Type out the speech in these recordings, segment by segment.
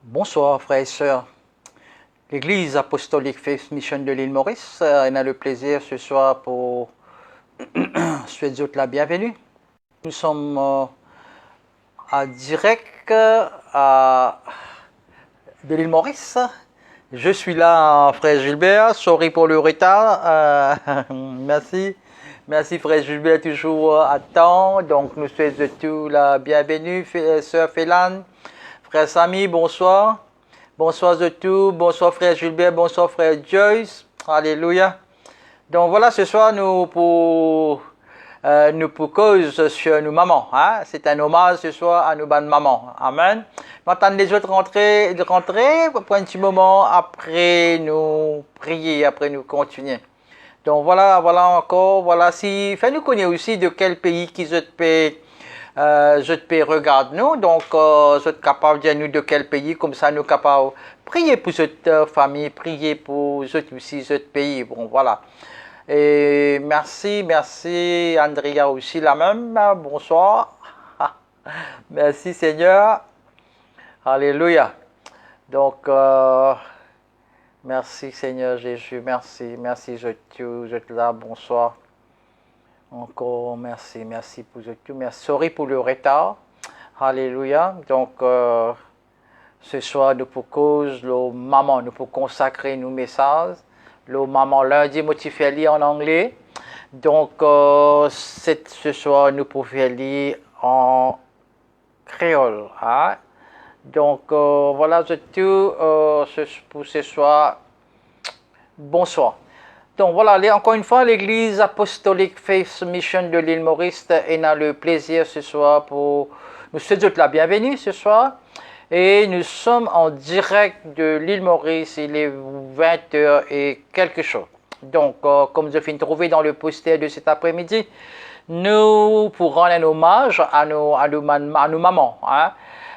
Bonsoir frères et sœurs. L'Église apostolique Faith Mission de l'île Maurice a le plaisir ce soir pour souhaiter la bienvenue. Nous sommes en direct de l'île Maurice. Je suis là, frère Gilbert. Sorry pour le retard. Merci. Merci frère Gilbert, toujours à temps. Donc nous souhaitons tout la bienvenue, sœur Félan. Frère Samy, bonsoir. Bonsoir de tout. Bonsoir frère Gilbert. Bonsoir frère Joyce. Alléluia. Donc voilà, ce soir, nous pour cause sur nos mamans. Hein? C'est un hommage ce soir à nos bonnes mamans. Amen. Maintenant, les autres rentrer pour un petit moment après nous prier, après nous continuer. Donc voilà encore, voilà si, fais-nous connaître aussi de quel pays qui je te regarde nous, donc je suis capable de dire nous de quel pays, comme ça nous capables prier pour cette famille, prier pour aussi ce pays, bon voilà. Et merci Andrea aussi la même, bonsoir. Merci Seigneur, alléluia. Donc merci Seigneur Jésus, merci, je te là, bonsoir. Encore merci pour tout, merci, sorry pour le retard, alléluia. Donc ce soir nous pour cause le maman, nous pour consacrer nos messages, le maman lundi motivé lire en anglais, donc ce soir nous pour faire lire en créole, hein? Donc voilà c'est tout pour ce soir, bonsoir. Donc voilà, encore une fois, l'Église apostolique Faith Mission de l'île Maurice a le plaisir ce soir pour nous souhaiter la bienvenue ce soir. Et nous sommes en direct de l'île Maurice, il est 20h et quelque chose. Donc, comme je viens de trouver dans le poster de cet après-midi, nous pour rendre un hommage à nos mamans. Hein,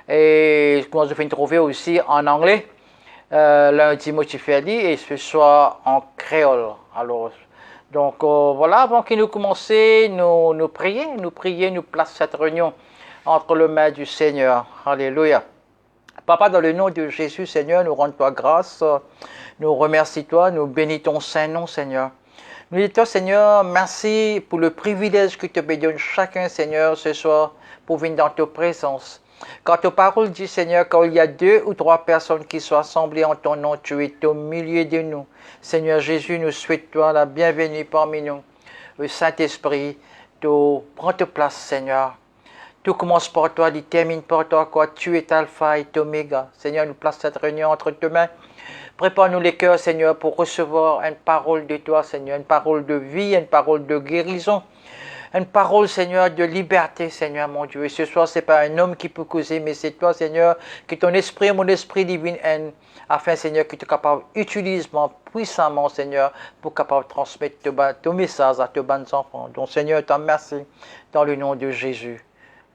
et comme je viens de trouver aussi en anglais. Lundi motivé et ce soir en créole. Alors, donc voilà, avant que nous commencions, nous prier, nous placer cette réunion entre les mains du Seigneur. Alléluia. Papa, dans le nom de Jésus, Seigneur, nous rendons toi grâce, nous remercions toi, nous bénissons ton Saint-Nom, Seigneur. Nous disons, Seigneur, merci pour le privilège que tu me donnes chacun, Seigneur, ce soir, pour venir dans ta présence. Quand ta parole dit, Seigneur, quand il y a 2 ou 3 personnes qui sont assemblées en ton nom, tu es au milieu de nous. Seigneur Jésus, nous souhaitons la bienvenue parmi nous. Le Saint-Esprit, prends ta place, Seigneur. Tout commence par toi, il termine par toi, quoi. Tu es Alpha et Oméga. Seigneur, nous place cette réunion entre tes mains. Prépare-nous les cœurs, Seigneur, pour recevoir une parole de toi, Seigneur, une parole de vie, une parole de guérison. Une parole, Seigneur, de liberté, Seigneur, mon Dieu. Et ce soir, ce n'est pas un homme qui peut causer, mais c'est toi, Seigneur, que ton esprit, mon esprit divin, afin, Seigneur, que tu es capable d'utiliser puissamment, Seigneur, pour capable de transmettre ton message à tes bonnes enfants. Donc, Seigneur, je te remercie dans le nom de Jésus.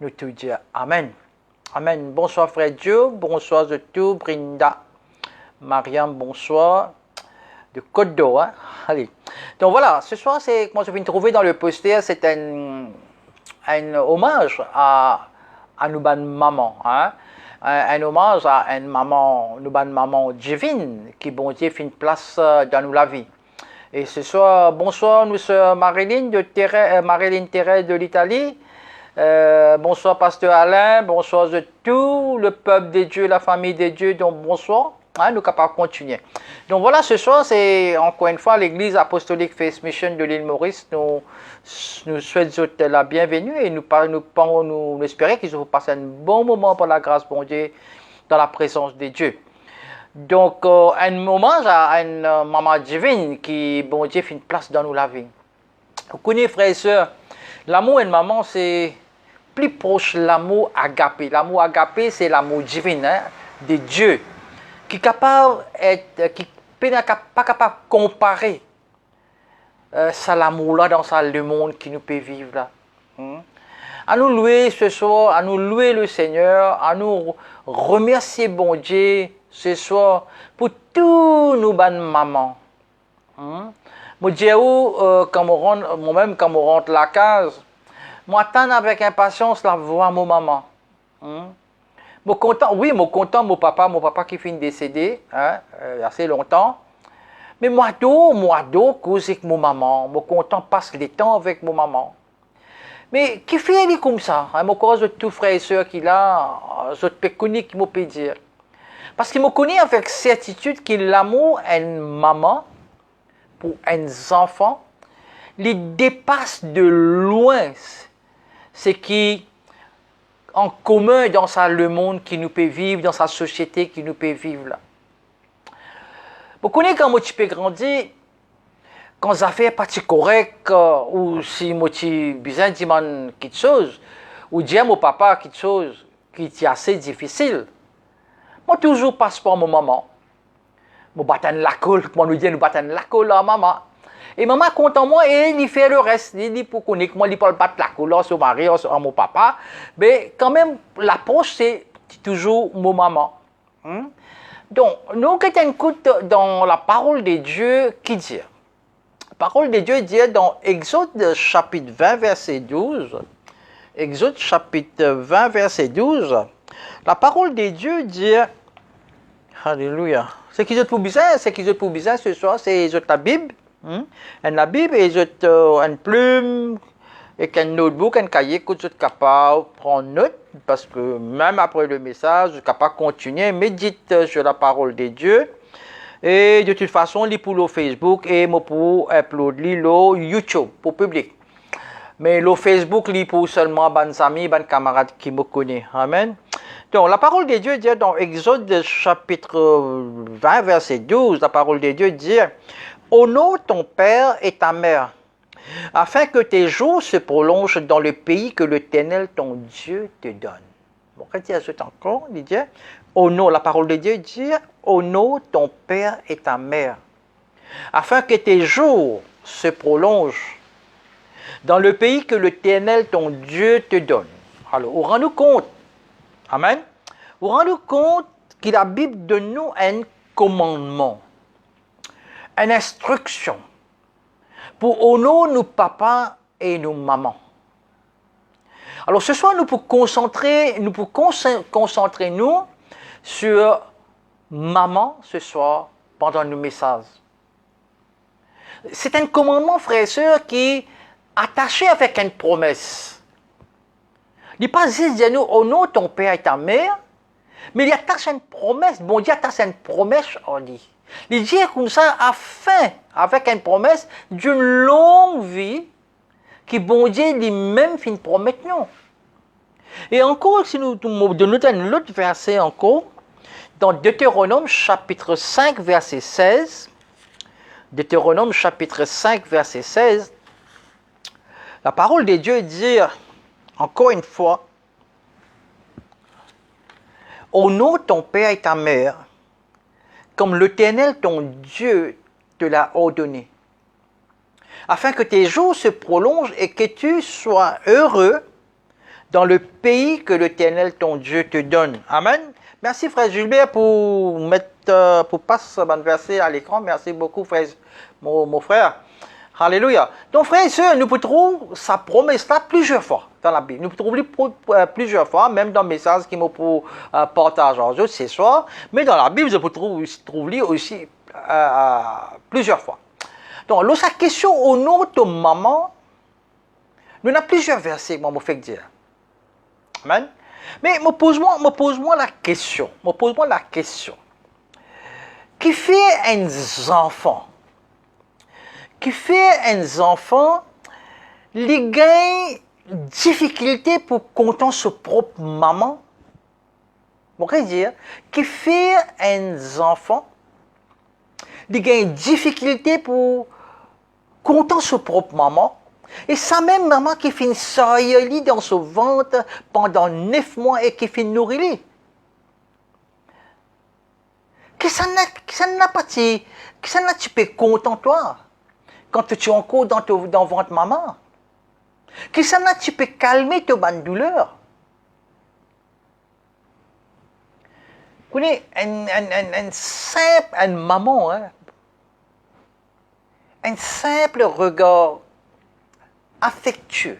Nous te disons Amen. Amen. Bonsoir, frère Dieu. Bonsoir de tout. Brinda. Mariam, bonsoir. De Côte d'Or, hein? Allez. Donc voilà, ce soir, c'est, moi je viens de trouver dans le poster, c'est un hommage à nos bonnes mamans, hein? Un hommage à une maman, nos bonnes mamans divines, qui, bon Dieu, fait une place dans nous la vie. Et ce soir, bonsoir, nous sommes Marilyn Thérèse de l'Italie. Bonsoir, pasteur Alain. Bonsoir de tout le peuple de Dieu, la famille de Dieu. Donc bonsoir. Hein, nous sommes capables de continuer. Donc voilà, ce soir, c'est encore une fois l'Église apostolique Faith Mission de l'île Maurice. Nous souhaitons la bienvenue et nous espérons qu'ils vont passer un bon moment par la grâce de Dieu dans la présence de Dieu. Donc, un hommage à une maman divine qui, bon Dieu, fait une place dans nous la vie. Vous connaissez, frères et sœurs, l'amour d'une maman, c'est plus proche de l'amour agapé. L'amour agapé, c'est l'amour divin, hein, de Dieu, qui est capable pas capable de comparer ça l'amour-là dans le monde qui nous peut vivre là. À nous louer ce soir, à nous louer le Seigneur, à nous remercier bon Dieu ce soir pour tous nos bonnes mamans. Moi, moi-même, quand je rentre la case, moi, j'attends avec impatience la voix de mon maman. content, oui, mon content, mon papa qui finit décédé, hein, assez longtemps. Mais moi, cause avec mon maman, mon content passe le temps avec mon maman. Mais qui fait aller comme ça? Hein, mon cause de tous frères et sœurs qu'il a, je peux connaître qui me peut dire. Parce qu'il me connaît avec certitude que l'amour d'une maman pour un enfant, il dépasse de loin ce qui en commun dans le monde qui nous peut vivre, dans sa société qui nous peut vivre là. Vous connaissez quand moi tu peux grandir, quand ça fait pas correct, ou si moi tu besoin de dire quelque chose, ou dire à mon papa quelque chose qui est assez difficile, moi toujours passe par mon maman. Moi battre la colle, moi nous dit nous battre la colle à maman. Et maman compte en moi et il fait le reste. Il dit pour connaître moi, il parle battre la colle sur mari, sur mon papa. Mais quand même, l'approche c'est toujours mon maman. Donc, nous avons écoute dans la parole de Dieu qui dit. La parole de Dieu dit dans Exode chapitre 20, verset 12. Exode chapitre 20, verset 12. La parole de Dieu dit, Alléluia. Ce qui est pour bizarre, ce soir, c'est la Bible. La Bible et une plume, et un notebook, un cahier que vous êtes capable de prendre note, parce que même après le message, vous êtes capable de continuer, méditer sur la parole de Dieu. Et de toute façon, il pour le Facebook et pour uploader le YouTube pour public. Mais le Facebook, il pour seulement mes amis, mes camarades qui me connaissent. Amen. Donc, la parole de Dieu dit dans Exode chapitre 20, verset 12, la parole de Dieu dit « Honore ton père et ta mère, afin que tes jours se prolongent dans le pays que l'Éternel, ton Dieu, te donne. » Bon, quand il ajoute encore, il dit « Honore », la parole de Dieu dit « Honore ton père et ta mère, afin que tes jours se prolongent dans le pays que l'Éternel, ton Dieu, te donne. » Alors, vous rendez compte, amen, vous rendez compte que la Bible donne nous un commandement, une instruction pour honorer nos papas et nos mamans. Alors ce soir, nous pouvons concentrer nous sur maman ce soir pendant nos messages. C'est un commandement, frères et sœurs, qui est attaché avec une promesse. Il n'est pas juste de nous honore ton père et ta mère, mais il attache une promesse. Bon Dieu attache une promesse, on dit. Il dit comme ça, afin, avec une promesse d'une longue vie, qui bon Dieu lui-même fait une promesse, non. Et encore, si nous donnons un autre verset encore, dans Deutéronome chapitre 5, verset 16, Deutéronome chapitre 5, verset 16, la parole de Dieu dit, encore une fois, « Honore ton père et ta mère, comme l'Éternel, ton Dieu, te l'a ordonné, afin que tes jours se prolongent et que tu sois heureux dans le pays que l'Éternel, ton Dieu, te donne. » Amen. Merci, frère Gilbert, pour passer ce verset à l'écran. Merci beaucoup, frère, mon frère. Alléluia. Donc, frères et sœurs, nous pouvons trouver sa promesse-là plusieurs fois dans la Bible. Nous pouvons trouver plusieurs fois, même dans le message qu'il me pour partager aujourd'hui ce soir. Mais dans la Bible, je peux trouver aussi plusieurs fois. Donc, lorsque la question au nom de maman, nous avons plusieurs versets, moi, je fais dire. Amen. Mais me pose-moi la question. Qui fait un enfant? Qui fait un enfant, il gagne difficulté pour compter sa propre maman? On pourrait dire, qui fait un enfant, il gagne difficulté pour compter sa propre maman. Et sa même maman qui fait sortir dans son ventre pendant 9 mois et qui fait nourrir. Que ça n'a pas tu peux content toi quand tu es encore dans ventre maman. Que ça n'a tu peux calmer ta bonne douleur. Vous connaissez, une maman, hein, un simple regard affectueux,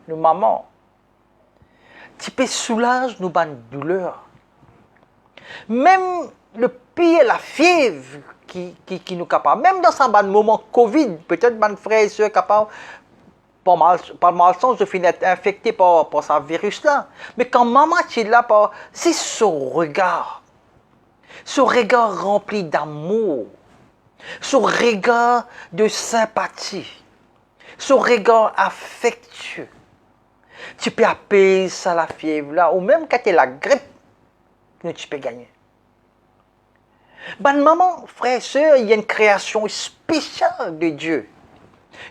nos mamans, tu peux soulager nos bonnes douleurs. Même le pire, la fièvre qui nous capable, même dans un moment Covid, peut-être mes frères et sœurs capables, par malchance, je finis être infecté par ce virus-là. Mais quand maman est là, c'est son regard rempli d'amour, son regard de sympathie, son regard affectueux. Tu peux appeler ça la fièvre là, ou même quand tu as la grippe, tu peux gagner. Ben, maman, frère, soeur, il y a une création spéciale de Dieu.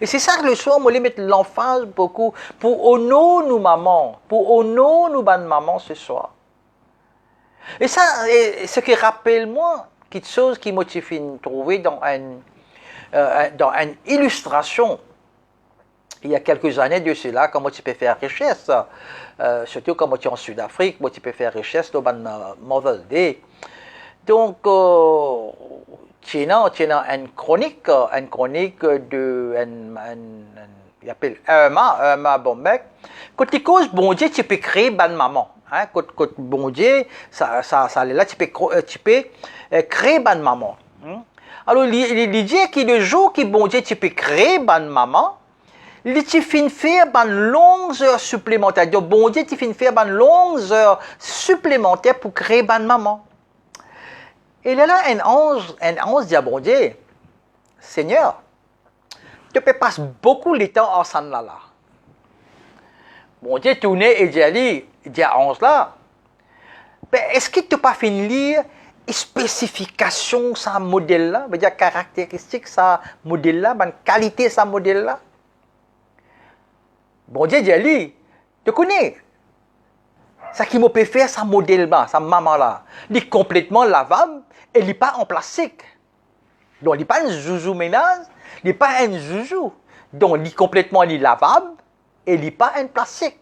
Et c'est ça que le soir, moi, je mettre l'emphase beaucoup pour honorer nous, maman, pour honorer nous, ben, maman, ce soir. Et ça, ce qui rappelle moi, quelque chose qui m'a trouvé dans une illustration, il y a quelques années de cela, comment tu peux faire richesse, surtout quand tu es en Sud-Afrique, comment tu peux faire richesse dans une mauvaise idée. Donc, tu as une chronique de, il appelle un bon mec, quand tu causes bon Dieu, tu peux créer bonne maman. Hein, quand bon Dieu, ça là, tu peux créer bonne maman. Hein? Alors, il dit que le jour que bon Dieu, tu peux créer bonne maman, tu finis faire bonne longues heures supplémentaires. Donc, bon Dieu, tu finis faire bonne longues heures supplémentaires pour créer bonne maman. Et là, un ange dit à bon Dieu, Seigneur, tu peux passer beaucoup de temps ensemble là. Bon Dieu tourné et dit à ange là, est-ce que tu n'as pas fini de lire les spécifications de ce modèle là, veut dire caractéristiques de ce modèle là, la qualité de ce modèle là? Bon Dieu dit, tu connais, ce qui m'a fait faire ce modèle là, ce maman là, il est complètement lavable et il n'est pas en plastique. Donc il n'est pas un joujou ménage, il n'est pas un joujou. Donc il est complètement lavable et il n'est pas un plastique.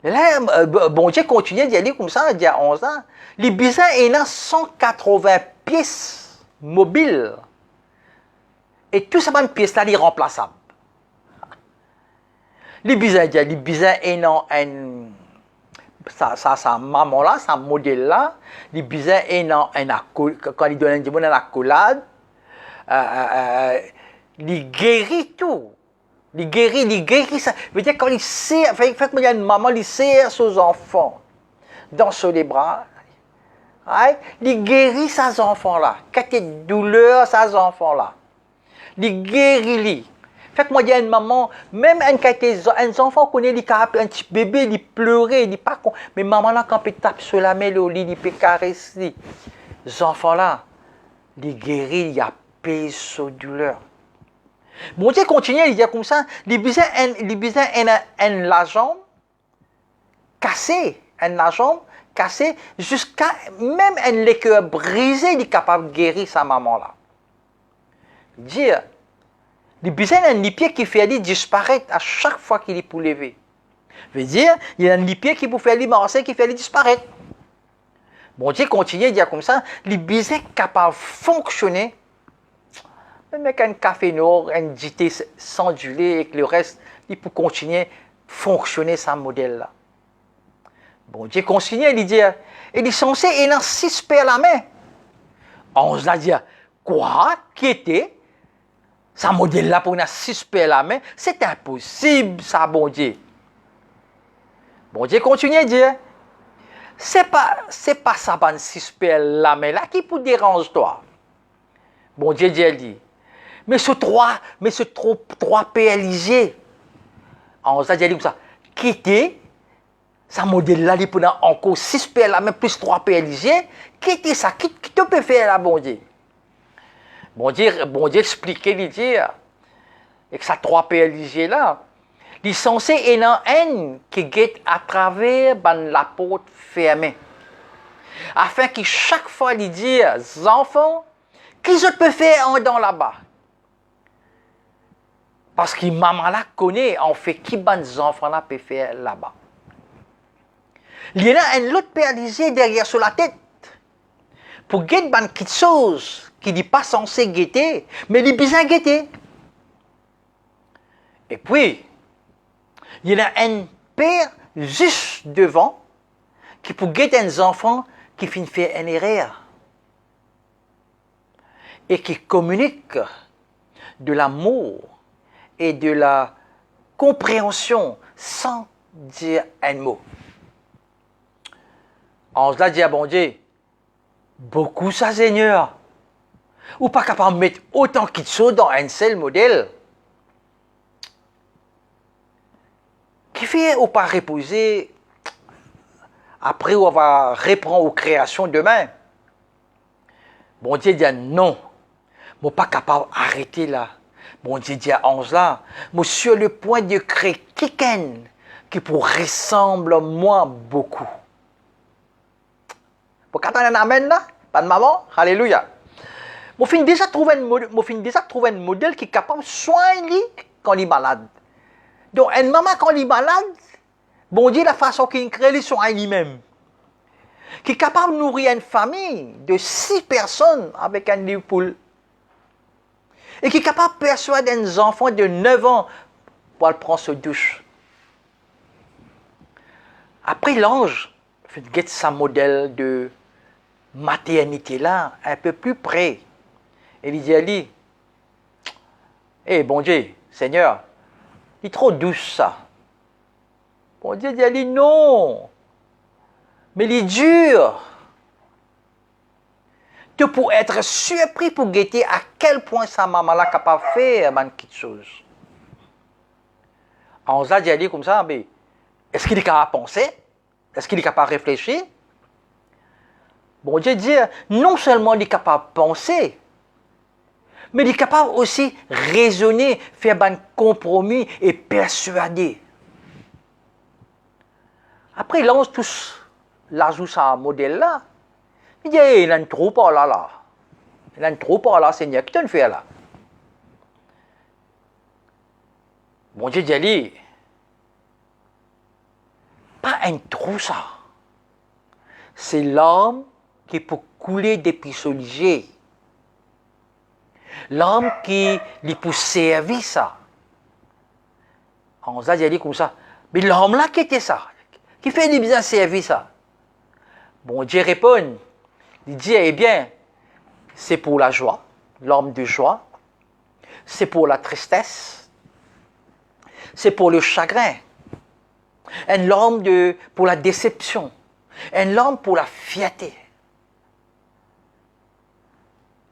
Et là, bon Dieu continue d'y aller comme ça, il y a 11 ans. Les bizarres, il y a 180 pièces mobiles. Et tout ça, une pièce là, est remplaçable. Les bizarres, il y a sa maman là, sa modèle là, les bizarres, quand il donne une accolade, il guérit tout. Il guérit ça. Veut dire quand il serre, fait que il y a une maman, il serre ses enfants dans ses bras. Right? Il guérit ses enfants là. Quand il y a une douleur, ses enfants là. Il guérit. Fait que moi, il y a une maman, même un enfant connaît, il capable, un petit bébé, il pleurait, il pas con. Mais maman là, quand il tape sur la main, il peut caresser. Les enfants là, il guérit, il apaise sa douleur. Bon Dieu continue, il dit comme ça, il besoin la jambe cassée, jusqu'à même un cœur brisé, il est capable de guérir sa maman là. Dire, il besoin d'un pied qui fait disparaître à chaque fois qu'il est pour lever. Veut dire, il y a un pied qui peut faire marcher, qui fait disparaître. Bon Dieu continue, il dit comme ça, il besoin capable de fonctionner. Même avec un café noir, un JT sans du lait et que le reste, il peut continuer à fonctionner sans modèle là. Bon Dieu continue, il dit, il est censé, il a 6 paires à la main. On se l'a dit, quoi? Qui était? Ce modèle là pour une 6 paires à la main, c'est impossible, ça, bon Dieu. Bon Dieu continue à dire, c'est pas ça, 6 paires à la main là qui peut déranger toi. Bon Dieu dit, mais ce 3 PLG, on s'est dit comme ça, quitter, ça modèle là, il peut encore 6 PL là, mais plus 3 PLG, quitter ça, qui te peut faire là, bon Dieu? Bon Dieu expliquait, il dit, et que ça 3 PLG là, il est censé être un qui guette à travers la porte fermée. Afin que chaque fois, il dit, enfants, qui je peux faire en dans là-bas? Parce que maman là connaît, en fait, qui les enfants là peuvent faire là-bas. Il y a un autre péalisé derrière sur la tête. Pour guetter quelque chose qui n'est pas censé guetter, mais il est bien guetter. Et puis, il y a un père juste devant qui pour guetter des enfants qui finissent faire une erreur et qui communiquent de l'amour et de la compréhension sans dire un mot. On se l'a dit à bon Dieu, beaucoup ça Seigneur, ou pas capable de mettre autant qu'il faut dans un seul modèle. Qui fait ou pas reposer après on va reprendre aux créations demain. Bon Dieu dit non, je ne suis pas capable d'arrêter là. Bon Dieu dit à 11 là, je suis sur le point de créer quelqu'un qui pourrait ressembler à moi beaucoup. Vous entendez un amen là? Pas de maman? Alléluia. Je finis déjà trouver un modèle qui est capable de soigner quand il est malade. Donc, une maman quand il est malade, bon Dieu, la façon qu'il crée, il soigne lui-même. Qui est capable de nourrir une famille de 6 personnes avec un lit poule. Et qui est capable de persuader un enfant de 9 ans pour aller prendre sa douche. Après l'ange, il get sa modèle de maternité là, un peu plus près. Et il dit à lui, hé bon Dieu, Seigneur, il est trop douce ça. Bon Dieu dit à lui, non, mais il est dur. Tu peux être surpris pour guetter à quel point sa maman là capable de faire quelque chose. On s'est dit à lui comme ça, mais est-ce qu'il est capable de penser? Est-ce qu'il est capable de réfléchir? Bon Dieu dit, non seulement il est capable de penser, mais il est capable aussi de raisonner, faire un compromis et persuader. Après, il lance tous l'ajout à un modèle là. Il dit, il a un trou par là. Il a un trou par là, Seigneur, qu'est-ce que tu fais là? Bon Dieu dit à lui, pas un trou ça. C'est l'homme qui peut couler depuis ce liger. L'homme qui lui peut servir ça. On s'est dit comme ça. Mais l'homme là qui était ça, qui fait du bien servir ça. Bon Dieu répond. Il dit, eh bien, c'est pour la joie, l'homme de joie. C'est pour la tristesse. C'est pour le chagrin. Un homme pour la déception. Un homme pour la fierté.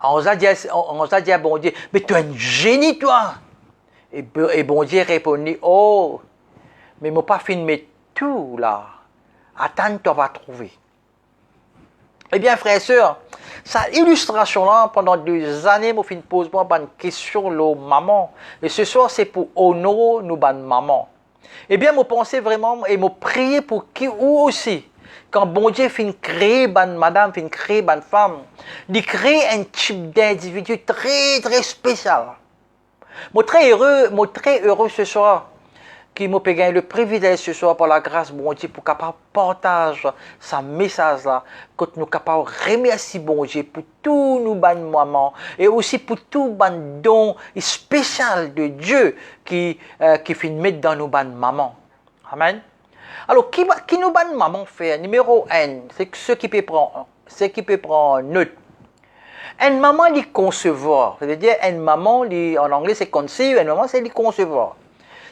On a dit à bon Dieu, mais tu es un génie, toi. Et bon Dieu répondit, oh, mais je n'ai pas filmé tout là. Attends, tu vas trouver. Eh bien, frères et sœurs, cette illustration-là, pendant 2 années, je pose moi une question aux mamans. Et ce soir, c'est pour honorer nos mamans. Eh bien, je pensais vraiment et je priais pour qui ou aussi. Quand bon Dieu finit créer une madame, finit créer une femme, il crée un type d'individu très, très spécial. Je suis très heureux ce soir, qui m'a gagné le privilège ce soir par la grâce de bon Dieu pour capable partager ce message là, que nous capables remercier bon Dieu pour tous nos bonnes mamans et aussi pour tout bon don spécial de Dieu qui finit mettre dans nos bonnes mamans. Amen. Alors, qui nous bonnes mamans fait? Numéro 1, c'est ce qui peut prendre note. Une maman, elle concevoir. C'est-à-dire, une maman, en anglais, c'est conceive, une maman, c'est concevoir.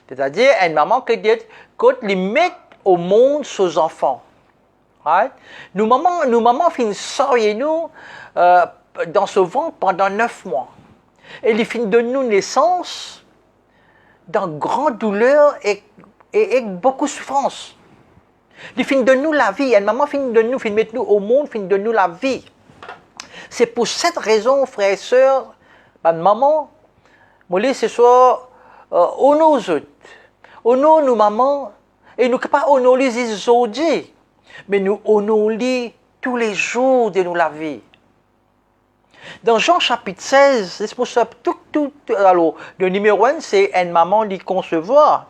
C'est-à-dire, une maman qui dit, quand elle met au monde ses enfants. Right? Nos mamans finissent nous dans ce ventre pendant 9 mois. Et ils finissent de nous naissance dans grande douleur et beaucoup de souffrance. Ils finissent de nous la vie. Une maman finit de nous, finit mettre nous au monde, finit de nous la vie. C'est pour cette raison, frères et sœurs, maman, moi, ce soir, honore nous autres, honore nos mamans, et nous ne pouvons pas honorer les aujourd'hui, mais nous honorons tous les jours de la vie. Dans Jean chapitre 16, c'est pour ça alors, le numéro 1, c'est une maman qui concevoir.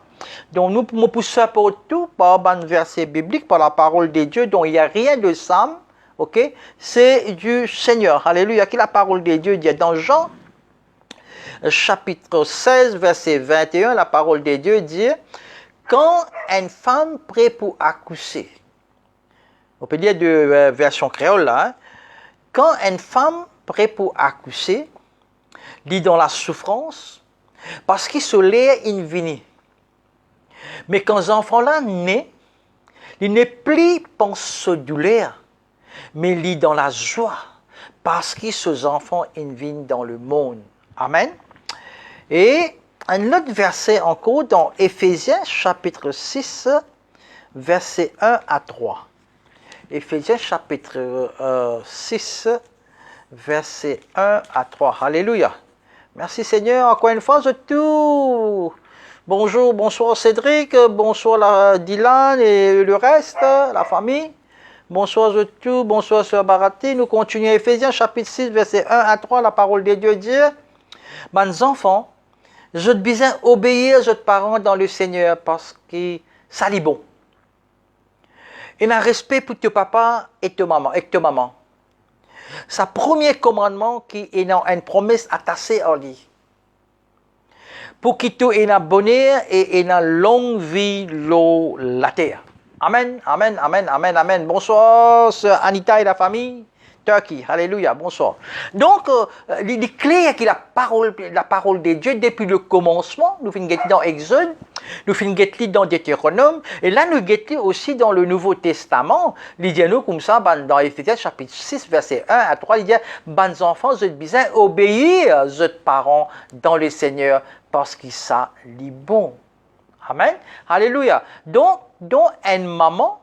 Donc nous poussons pour tout par un verset biblique, par la parole de Dieu, dont il n'y a rien de Sam, ok? C'est du Seigneur. Alléluia. Qui la parole de Dieu dit dans Jean chapitre 16, verset 21, la parole de Dieu dit, quand une femme prête pour accoucher, On peut dire de version créole là. Hein. Quand une femme prête pour accoucher, dit dans la souffrance, parce qu'il se l'est invini. Mais quand l'enfant là naît, il n'est plus pensé douleur, mais il est dans la joie, parce que ces enfants viennent dans le monde. Amen. Et un autre verset encore dans Éphésiens chapitre 6, versets 1 à 3. Éphésiens chapitre 6, versets 1 à 3. Alléluia. Merci Seigneur. Encore une fois, je tout. Bonjour, bonsoir Cédric, bonsoir Dylan et le reste, la famille. Bonsoir je tout, bonsoir Sœur Barati. Nous continuons Éphésiens chapitre 6, versets 1 à 3. La parole de Dieu dit, mes enfants, je te besoin obéir à votre parents dans le Seigneur parce que ça est bon. Et un respect pour ton papa et ta maman. Sa premier commandement qui est une promesse attachée à lui. Pour qu'il ait un bonheur et une longue vie sur la terre. Amen, amen, amen, amen, amen. Bonsoir, Sœur Anita et la famille. Turquie, alléluia, bonsoir. Donc, il est clair que la parole de Dieu, depuis le commencement, nous finissons dans Exode, nous finissons dans Deutéronome, et là, nous finissons aussi dans le Nouveau Testament. Il dit nous comme ça, dans Éphésiens chapitre 6, verset 1 à 3, il dit, mes enfants, vous êtes besoin obéir à vos parents dans le Seigneur, parce que ça est bon. Amen, alléluia. Donc, une maman,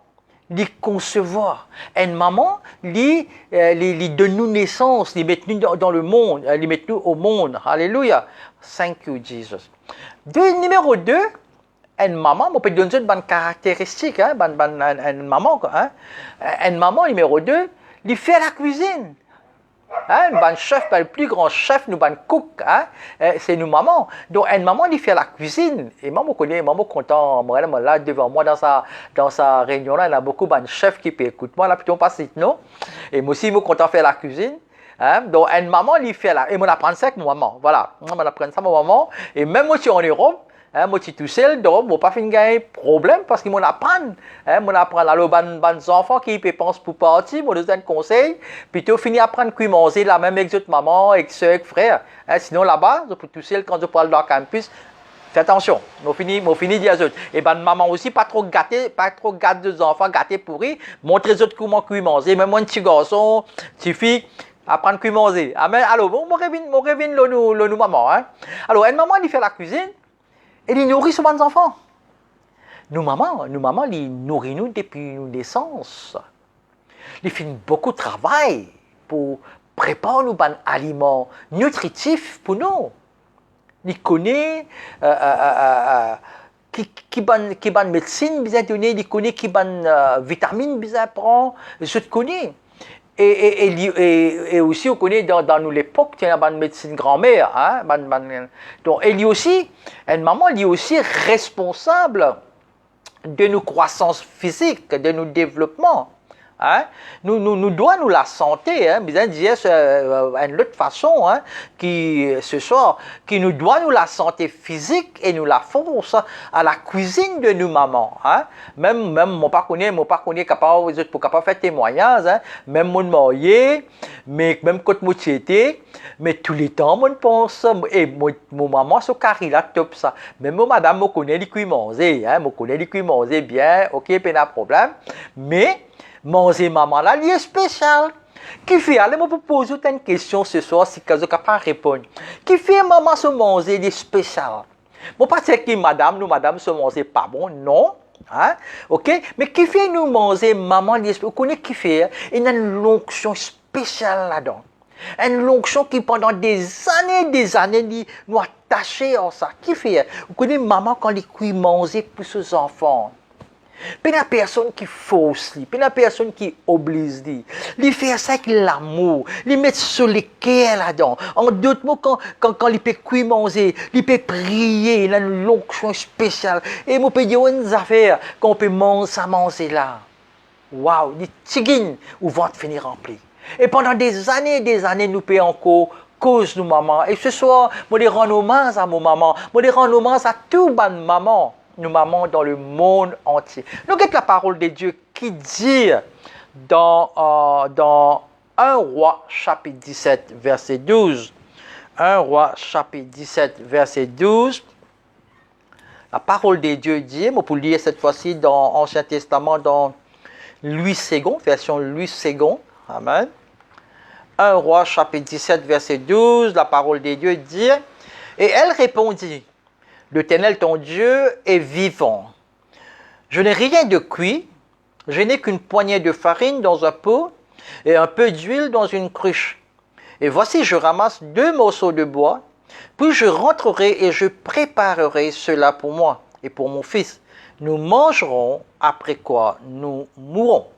les concevoir. Une maman, les donne nous naissance, les met nous dans le monde, les met nous au monde. Alléluia. Thank you, Jesus. Numéro 2, une maman, on peut donner une bonne caractéristique, hein, une maman, hein. Une maman, numéro 2, il fait la cuisine. Hein, un chef, le plus grand chef, nous, un cook, hein, c'est nous maman. Donc, une maman, il fait la cuisine. Et maman connaît, maman content, moi, là, devant moi, dans sa réunion, là, il y a beaucoup de chefs qui peuvent écouter. Moi, là, plutôt pas si, non. Et moi aussi, moi, content faire la cuisine. Hein, donc, une maman, il fait la, et moi, apprend ça avec mon maman. Voilà. Moi, apprend ça avec mon maman. Et même moi, si en Europe, hein, moi, je suis tout seul, donc, je n'ai pas fait un problème parce qu'ils m'ont appris. Hein, m'ont appris là, les enfants qui pensent pour partir, moi, je donne un conseil. Puis, tu finis à apprendre à manger la même avec votre maman, avec soeur, avec frère. Hein, sinon, là-bas, je peux tout seul quand je parle dans le campus. Fais attention, je finis dire aux autres. Et ben, maman aussi, pas trop gâter les enfants, gâter pourris. Montrer aux autres comment manger. Même moi, un petit garçon, petite fille, apprendre à manger. Amen. Alors, bon, moi, revient le maman. Hein. Alors, une maman, elle fait la cuisine. Et il nourrit ses enfants. Nous, maman, il nourrit nous depuis notre naissance. Il fait beaucoup de travail pour préparer nos aliments nutritifs pour nous. Il connaît qui bonne médecine besoin donner, il connaît qui bonne vitamine besoin prendre, je te connais. Et aussi, on connaît dans nous l'époque, il y a une médecine grand-mère. Hein, donc, elle est aussi, une maman, elle est aussi responsable de nos croissances physiques, de nos développements. Hein? Nous devons la santé, hein? Bien dire une autre façon, hein? Qui ce soir, qui nous doit nous la santé physique et nous la force à la cuisine de nos mamans, hein? Même mon pas connaît capable pour capable faire témoignage, hein? Même mon marié, mais même quand moi j'étais, mais tous les temps mon pense et mon maman ce carré là top ça. Même mon madame me connaît les manger, hein? Me connaît les manger bien, OK, pas de problème, mais manger maman là, il est spécial. Qui fait, allez, moi, vous poser une question ce soir, si vous n'avez pas répondre. Qui fait maman se manger, il est spécial. Moi, pas dire que madame se manger pas bon, non. Hein? Ok? Mais qui fait nous manger maman, il est spécial. Vous connaissez qui fait? Il y a une onction spéciale là-dedans. Une onction qui pendant des années, nous attachés à ça. Qui fait? Vous connaissez maman quand il cuit manger pour ses enfants. Puis la personne qui force, puis la personne qui oblige, il fait ça avec l'amour, il met sur les cœurs là-dedans. En d'autres mots, quand il peut cuire manger, il peut prier, il a une onction spéciale. Et moi, peut dire une affaire qu'on peut manger là. Waouh, les tigines, ou vont finir remplis. Et pendant des années, nous payons encore cause de maman. Et ce soir, moi, je rends hommage à mon maman, moi, je rends hommage à tout ban maman. Nous mamans dans le monde entier. Nous avons la parole de Dieu qui dit dans 1 Roi chapitre 17 verset 12. 1 Roi chapitre 17 verset 12. La parole de Dieu dit, on peut lire cette fois-ci dans l'Ancien Testament, dans Louis II, version Louis II. Amen. 1 Roi chapitre 17 verset 12, la parole de Dieu dit, et elle répondit, l'Éternel ton Dieu est vivant. Je n'ai rien de cuit, je n'ai qu'une poignée de farine dans un pot et un peu d'huile dans une cruche. Et voici, je ramasse 2 morceaux de bois, puis je rentrerai et je préparerai cela pour moi et pour mon fils. Nous mangerons, après quoi nous mourrons.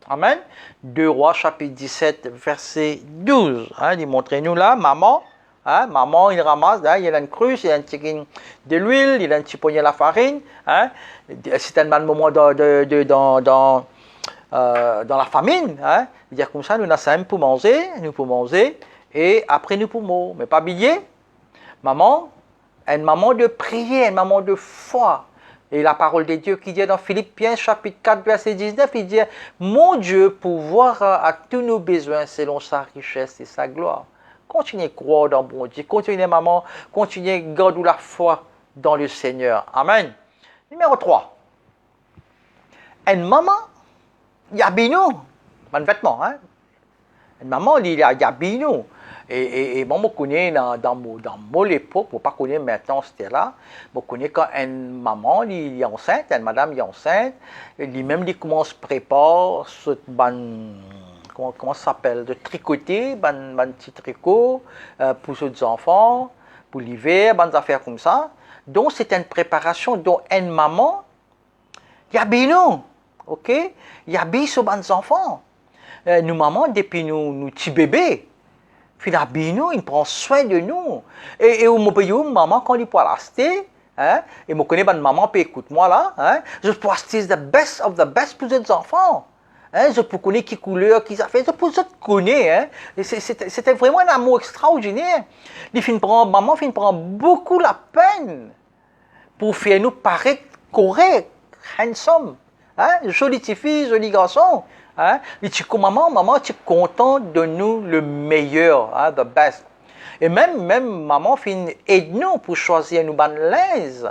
Amen. 2 Rois chapitre 17 verset 12. Il montre-nous là, maman. Maman, il ramasse, il y a une cruche, il y a un petit de l'huile, il y a un petit poignet de la farine. C'est un moment dans la famine. Dire comme ça, nous avons pour manger, et après nous pour mourir. Mais pas oublier, maman, une maman de prière, une maman de foi. Et la parole de Dieu qui dit dans Philippiens chapitre 4 verset 19, il dit, mon Dieu pourvoira à tous nos besoins selon sa richesse et sa gloire. Continuez à croire dans bon Dieu. Continuez, maman. Continuez à garder la foi dans le Seigneur. Amen. Numéro 3. Une maman, il y a binou. Pas de vêtements. Une maman, il y a binou. Et bon, je connais dans mon époque, je ne connais pas maintenant, c'était là. Je connais quand une maman il est enceinte, une madame est enceinte, lui-même il commence à préparer cette bonne. Comment ça s'appelle, de tricoter, un petit tricot pour les enfants, pour l'hiver, des affaires comme ça. Donc, c'est une préparation dont une maman, il y a bien ok? Il y a bien sur les enfants. Nous, maman, depuis nous petits bébés, il a bien il prend soin de nous. Et au pays où maman, quand il peut rester, et je connais une maman, puis écoute-moi là, je peux acheter the best of the best pour les enfants. Je peux connaître qui couleur, qui ça fait, je peux connaître. C'était vraiment un amour extraordinaire. Maman prend beaucoup la peine pour faire nous paraître corrects, handsome. Jolie petite fille, joli garçon. Et tu dis, maman, tu es content de nous le meilleur, the best. Et même maman aide nous pour choisir nous bonnes l'aise.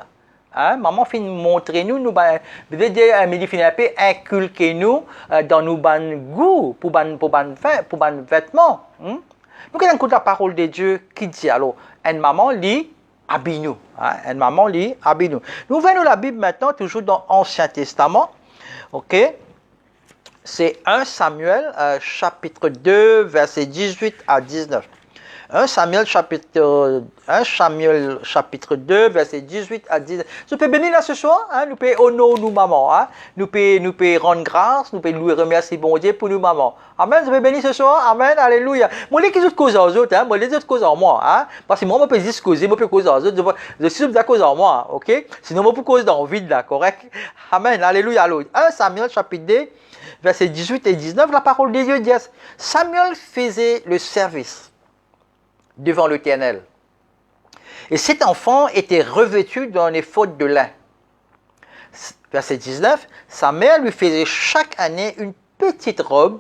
Maman fin montrer nous veut dire Amélie fin un peu inculquer nous dans nos bonnes goûts pour bonnes vêtements. Nous avons la parole de Dieu qui dit alors une maman lit habille nous. Une maman lit habille nous. Nous venons la Bible maintenant toujours dans l'Ancien Testament. OK? C'est 1 Samuel chapitre 2 versets 18 à 19. 1 Samuel chapitre 2, verset 18 à 19. Nous pouvons bénir là ce soir, nous pouvons honorer nous maman, nous pouvons rendre grâce, nous pouvons louer remercier bon Dieu pour nous maman. Amen, vous pouvez bénir ce soir, amen, alléluia. Moi, les autres causes aux autres, moi, les autres causes en moi, parce que moi, je peux dire causer, moi, je peux causer aux autres, je suis de la cause en moi, ok? Sinon, moi, je peux causer dans le vide là, correct? Amen, alléluia, alléluia. 1 Samuel chapitre 2, verset 18 et 19, la parole de Dieu dit, Samuel faisait le service devant l'Éternel. Et cet enfant était revêtu d'un éphod de lin. Verset 19, sa mère lui faisait chaque année une petite robe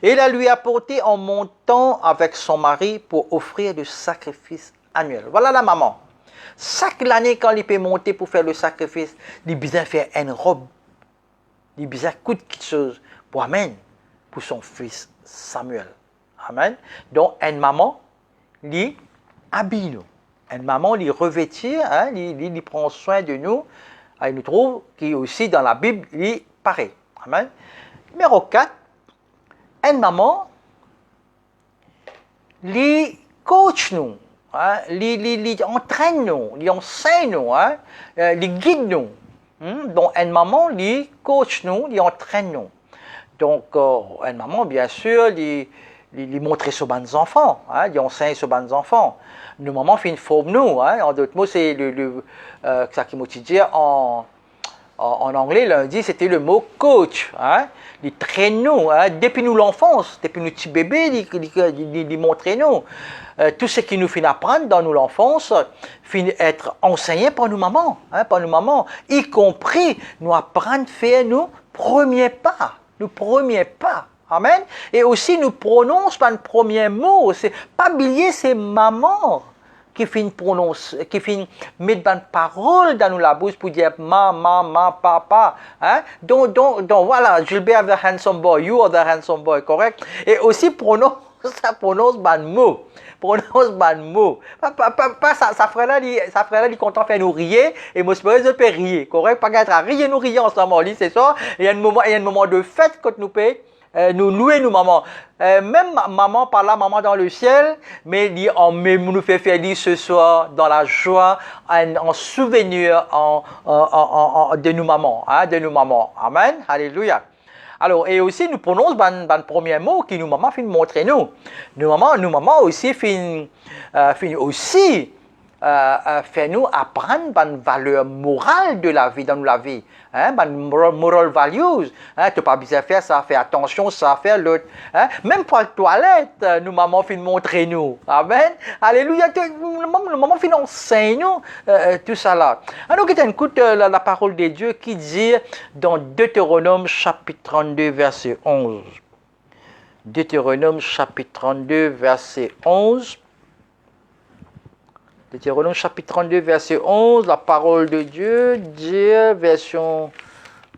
et la lui apportait en montant avec son mari pour offrir le sacrifice annuel. Voilà la maman. Chaque année, quand il peut monter pour faire le sacrifice, il a besoin de faire une robe. Il a besoin de quelque chose pour amener pour son fils Samuel. Amen. Donc, une maman, il habille nous. Une maman, il revêtit, il prend soin de nous. Il nous trouve qui aussi dans la Bible, il paraît. Amen. Numéro 4, une maman, il coach nous, il entraîne nous, il enseigne nous, il guide nous. Donc, une maman, il coach nous, il entraîne nous. Donc, une maman, bien sûr, il montre sur les enfants, il enseigne sur les enfants. Nos mamans font une forme nous, en d'autres mots, c'est ça qui m'a dit en anglais, lundi, c'était le mot coach. Il traîne nous, depuis nous l'enfance, depuis nos petits bébés, il montre nous. Tout ce qui nous fait apprendre dans nous l'enfance, finit être enseigné par nos mamans, y compris nous apprendre à faire nos premiers pas. nos premiers pas. Amen. Et aussi, nous prononçons le premier mot. C'est pas oublier, c'est maman qui finit mettre une parole dans la bouche pour dire ma, papa. Hein? Donc, voilà, Gilbert the handsome boy, you are the handsome boy, correct? Et aussi, prononce un mot. Prononce un mot. Pas ça frère-là, il content faire nous rire, et moi, je peux rire, correct? Pas qu'à rire, nous rire ensemble, c'est ça. Il y a un moment de fête quand nous payons. Nous louer nous maman. Même maman par là, maman dans le ciel, mais nous fait faire ce soir dans la joie, en souvenir de nous maman, hein, de nous maman. Amen. Alléluia. Alors, et aussi, nous prononçons le premier mot qui nous maman fait montrer nous. Nous maman aussi fait aussi fait nous apprendre une valeur morale de la vie, dans la vie. Hein, moral values. Hein, tu n'as pas besoin de faire ça, fais attention, ça, faire l'autre. Hein, même pour la toilette, nous, maman, fait montrer nous. Amen. Alléluia. Nous, maman, fait enseigner nous tout ça là. Alors, écoute la parole de Dieu qui dit dans Deutéronome chapitre 32, verset 11. Deutéronome chapitre 32, verset 11. Deutéronome chapitre 32, verset 11, la parole de Dieu dit, version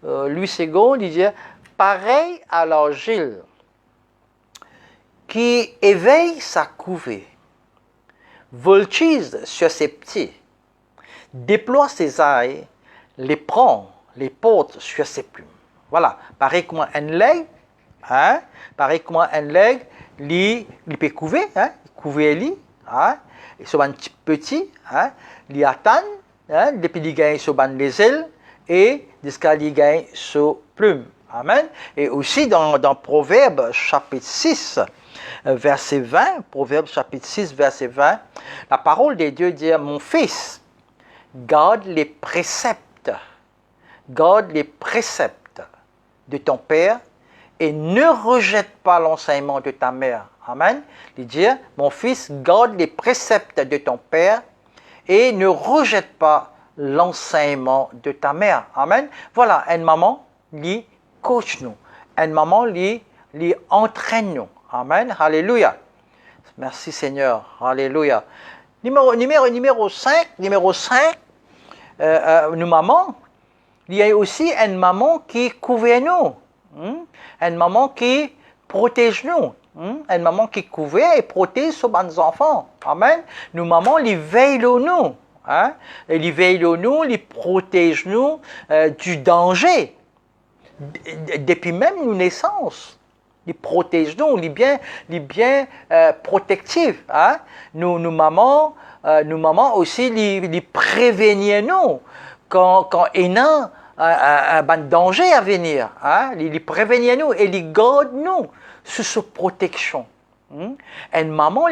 Louis II, il dit, pareil à l'argile qui éveille sa couvée, voltige sur ses pieds, déploie ses ailes, les prend, les porte sur ses plumes. Voilà, pareil comme un leg, hein, pareil comme un leg, il peut couver, hein, couver lui, hein. Ils sont un petit, hein, ils attendent, hein, depuis qu'ils gagnent sur les ailes et jusqu'à qu'ils gagnent sur plume. Amen. Et aussi dans Proverbes chapitre 6, verset 20, Proverbes chapitre 6, verset 20, la parole de Dieu dit, mon fils, garde les préceptes de ton père et ne rejette pas l'enseignement de ta mère. Amen. Il dit, mon fils, garde les préceptes de ton père et ne rejette pas l'enseignement de ta mère. Amen. Voilà, une maman, lui coach nous. Une maman, lui entraîne nous. Amen. Alléluia. Merci Seigneur. Alléluia. Numéro 5, nous maman, il y a aussi une maman qui couvre nous. Une maman qui protège nous. Une maman qui couvre et protège ses enfants. Amen. Nous maman, ils veillent nous. Hein? Ils veillent nous, ils protègent nous du danger. Depuis même nos naissances. Ils protègent nous, ils bien protectifs. Hein? Nous maman aussi, ils préviennent nous quand il y a un danger à venir. Hein? Ils préviennent nous et ils gardent nous sous sa protection. Une maman,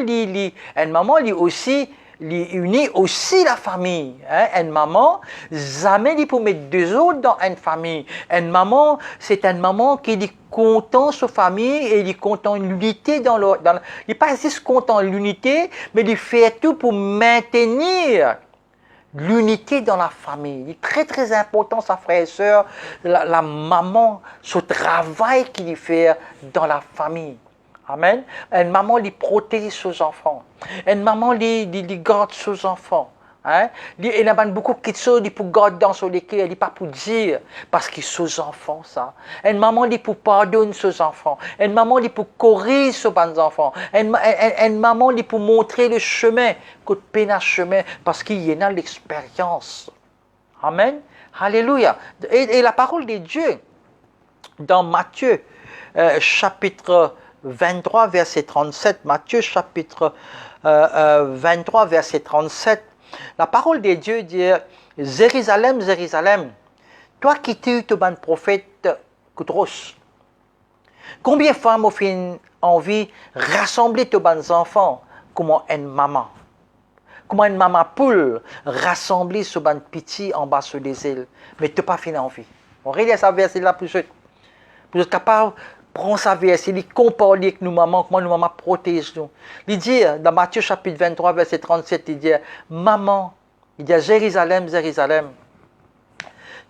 aussi, unit aussi la famille. Hein? Une maman, jamais il peut mettre deux autres dans une famille. Une maman, c'est une maman qui est content sa famille et il est content l'unité il n'est pas juste content l'unité, mais il fait tout pour maintenir l'unité dans la famille. Il est très très important, sa frère et soeur, la maman, ce travail qu'il fait dans la famille. Amen. Une maman, il protège ses enfants. Une maman, il garde ses enfants. Hein? Il y a beaucoup de choses pour garder dans son cœur, il n'est pas pour dire, parce qu'il sont ses enfants, ça. Une maman, il pour pardonner ses enfants. Une maman, il pour corriger ses enfants. Une maman, il pour montrer le chemin, que peine à chemin, parce qu'il y a l'expérience. Amen. Alléluia. Et la parole de Dieu, dans Matthieu, chapitre 23, verset 37, Matthieu, chapitre 23, verset 37, la parole de Dieu dit, Jérusalem, Jérusalem, toi qui tues ton bon prophète Koutros, combien de femmes ont envie de rassembler tes bons enfants comme une maman? Comment une maman poule rassembler ce bon petit en bas sur les îles, mais tu n'as pas fait envie. On relit ça verset là pour être capable. Prends sa verset, il compare avec nous maman, comment nous maman protège nous. Il dit, dans Matthieu chapitre 23, verset 37, il dit, maman, il dit, Jérusalem, Jérusalem,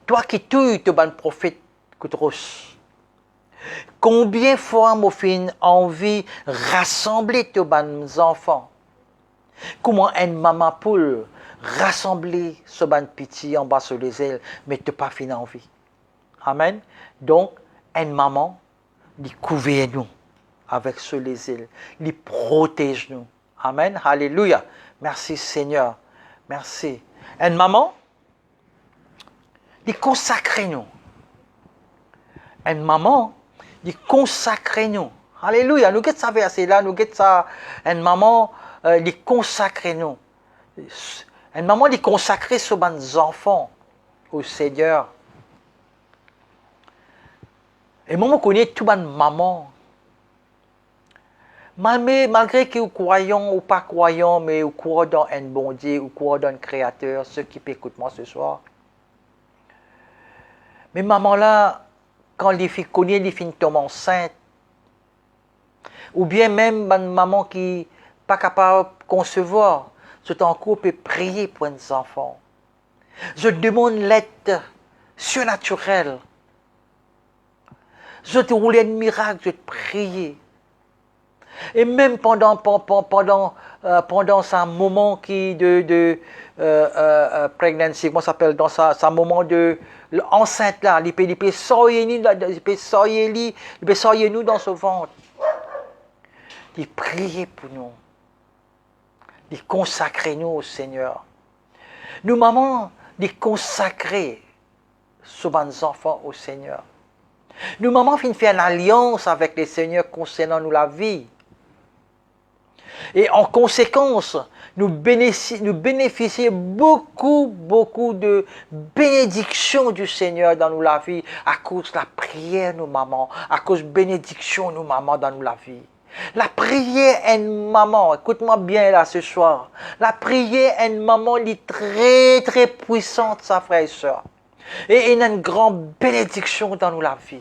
toi qui tues ton bon prophète Koutros, Combien de fois mon fin envie rassembler tous mes enfants? Comment une maman poule rassembler ce ban petit en bas sur les ailes, mais tu pas fin envie. Amen. Donc, une maman, il couvre nous avec sur les ailes, il protège nous. Amen. Alléluia. Merci Seigneur. Merci. Une maman, il consacre nous. Une maman, il consacre nous. Alléluia. Nous avons ça verset là, nous avons ça. Une maman, il consacre nous. Une maman, il consacre sur nos enfants au Seigneur. Et moi, je connais tout les mamans. Malgré que vous croyez ou pas croyant, mais vous croyez dans un bon Dieu, vous croyez dans un Créateur, ceux qui écoutent moi ce soir. Mais maman là, quand les filles connaissent, les filles tombent enceintes, ou bien même une maman qui n'est pas capable de concevoir, c'est en cours peut prier pour les enfants. Je demande l'aide surnaturelle. Je te roule un miracle, je te prie. Et même pendant ce moment qui de pregnancy, comment ça s'appelle, dans ce moment de enceinte là, il peut sortir nous dans ce ventre. Il prie pour nous. Il consacre nous au Seigneur. Nous, maman, il consacrer sur nos enfants au Seigneur. Nous, maman, fait une alliance avec le Seigneur concernant nous la vie. Et en conséquence, nous bénéficions beaucoup de bénédictions du Seigneur dans nous la vie à cause de la prière, nous maman, à cause de bénédictions, nous maman, dans nous la vie. La prière est une maman, écoute-moi bien là ce soir, la prière est une maman est très très puissante, sa frère et soeur. Et il y a une grande bénédiction dans nous la vie.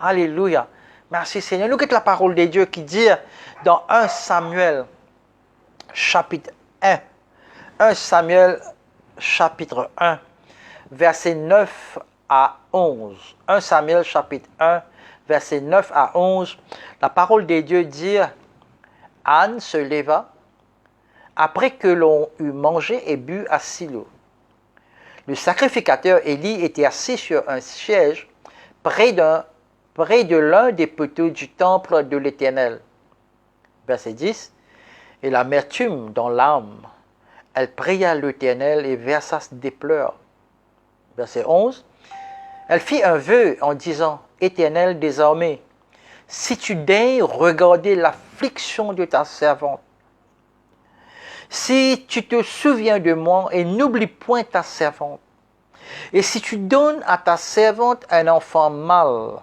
Alléluia. Merci Seigneur. Nous avons la parole de Dieu qui dit dans 1 Samuel chapitre 1, 1 Samuel chapitre 1, verset 9 à 11. 1 Samuel chapitre 1, verset 9 à 11. La parole de Dieu dit, Anne se leva après que l'on eut mangé et bu à Silo. Le sacrificateur Élie était assis sur un siège près de l'un des poteaux du temple de l'Éternel. Verset 10. Et l'amertume dans l'âme, elle pria l'Éternel et versa des pleurs. Verset 11. Elle fit un vœu en disant, Éternel, désormais, si tu daignes regarder l'affliction de ta servante, si tu te souviens de moi et n'oublie point ta servante, et si tu donnes à ta servante un enfant mâle,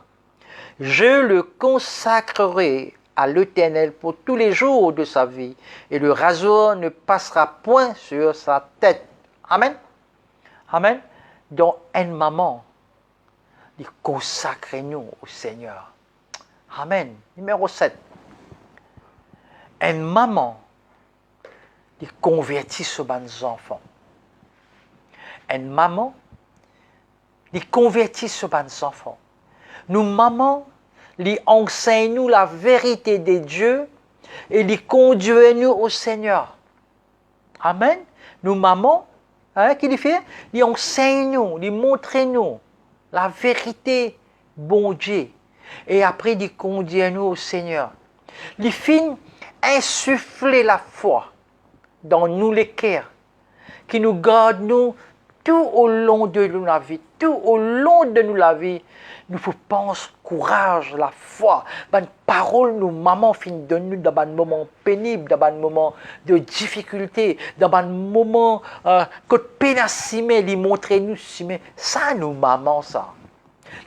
je le consacrerai à l'Éternel pour tous les jours de sa vie, et le rasoir ne passera point sur sa tête. Amen. Amen. Donc, une maman, il consacre nous au Seigneur. Amen. Numéro 7. Une maman, il convertit sur nos enfants. Une maman, il convertit sur nos enfants. Nous, maman, il enseigne nous la vérité de Dieu et il conduit nous au Seigneur. Amen. Nous, maman, qu'il fait? Il enseigne nous, il montre nous la vérité, bon Dieu. Et après, il conduit nous au Seigneur. Il finit insuffler la foi dans nous les cœurs, qui nous garde nous tout au long de nous la vie, tout au long de nous la vie. Nous faut penser courage, la foi, une parole nous maman fin de nous dans un moment pénible, dans un moment de difficulté, dans un moment que peine à s'aimer, lui montrer nous s'aimer. Ça nous maman ça.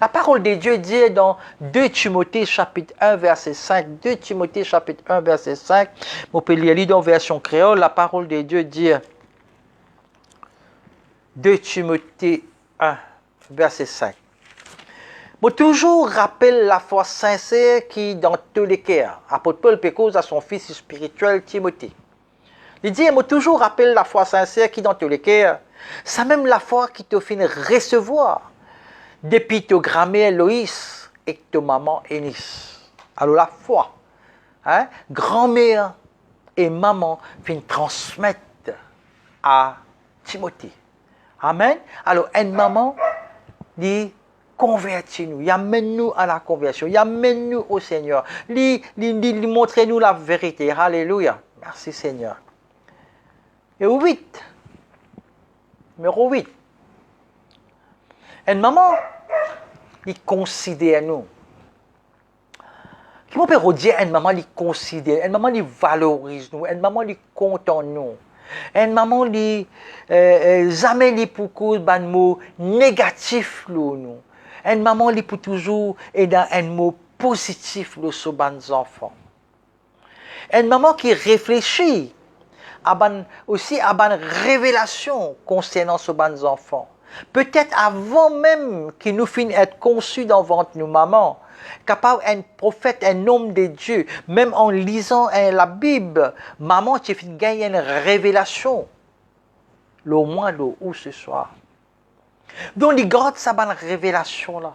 La parole de Dieu dit dans 2 Timothée chapitre 1 verset 5, 2 Timothée chapitre 1 verset 5, on peut lire dans version créole, la parole de Dieu dit 2 Timothée 1 verset 5. Moi toujours rappelle la foi sincère qui dans tous les cœurs. Apôtre Paul pécose à son fils spirituel Timothée. Il dit, moi toujours rappelle la foi sincère qui dans tous les cœurs. C'est même la foi qui te fait recevoir depuis ton grand-mère Loïs, et que ta maman Eunice. Alors la foi, hein, grand-mère et maman viennent transmettre à Timothée. Amen. Alors une maman dit convertis-nous, il amène-nous à la conversion, il amène-nous au Seigneur, il montre-nous la vérité. Alléluia. Merci Seigneur. Et 8, numéro 8. Une maman, il considère nous. Qui peut dire une maman, il considère, une maman, il valorise nous, une maman, il compte en nous. Une maman, il jamais il pour cause de mots négatifs nous. Une maman, il pour toujours et dans un mot positif sur les enfants. Une maman qui réfléchit aussi à une révélation concernant ces enfants. Peut-être avant même qu'ils nous finissent être conçus dans le ventre de nos mamans, capable un prophète, un homme de Dieu, même en lisant la Bible, maman, tu finis gagner une révélation, le moins où ce soir. Donc, ils gardent cette révélation-là.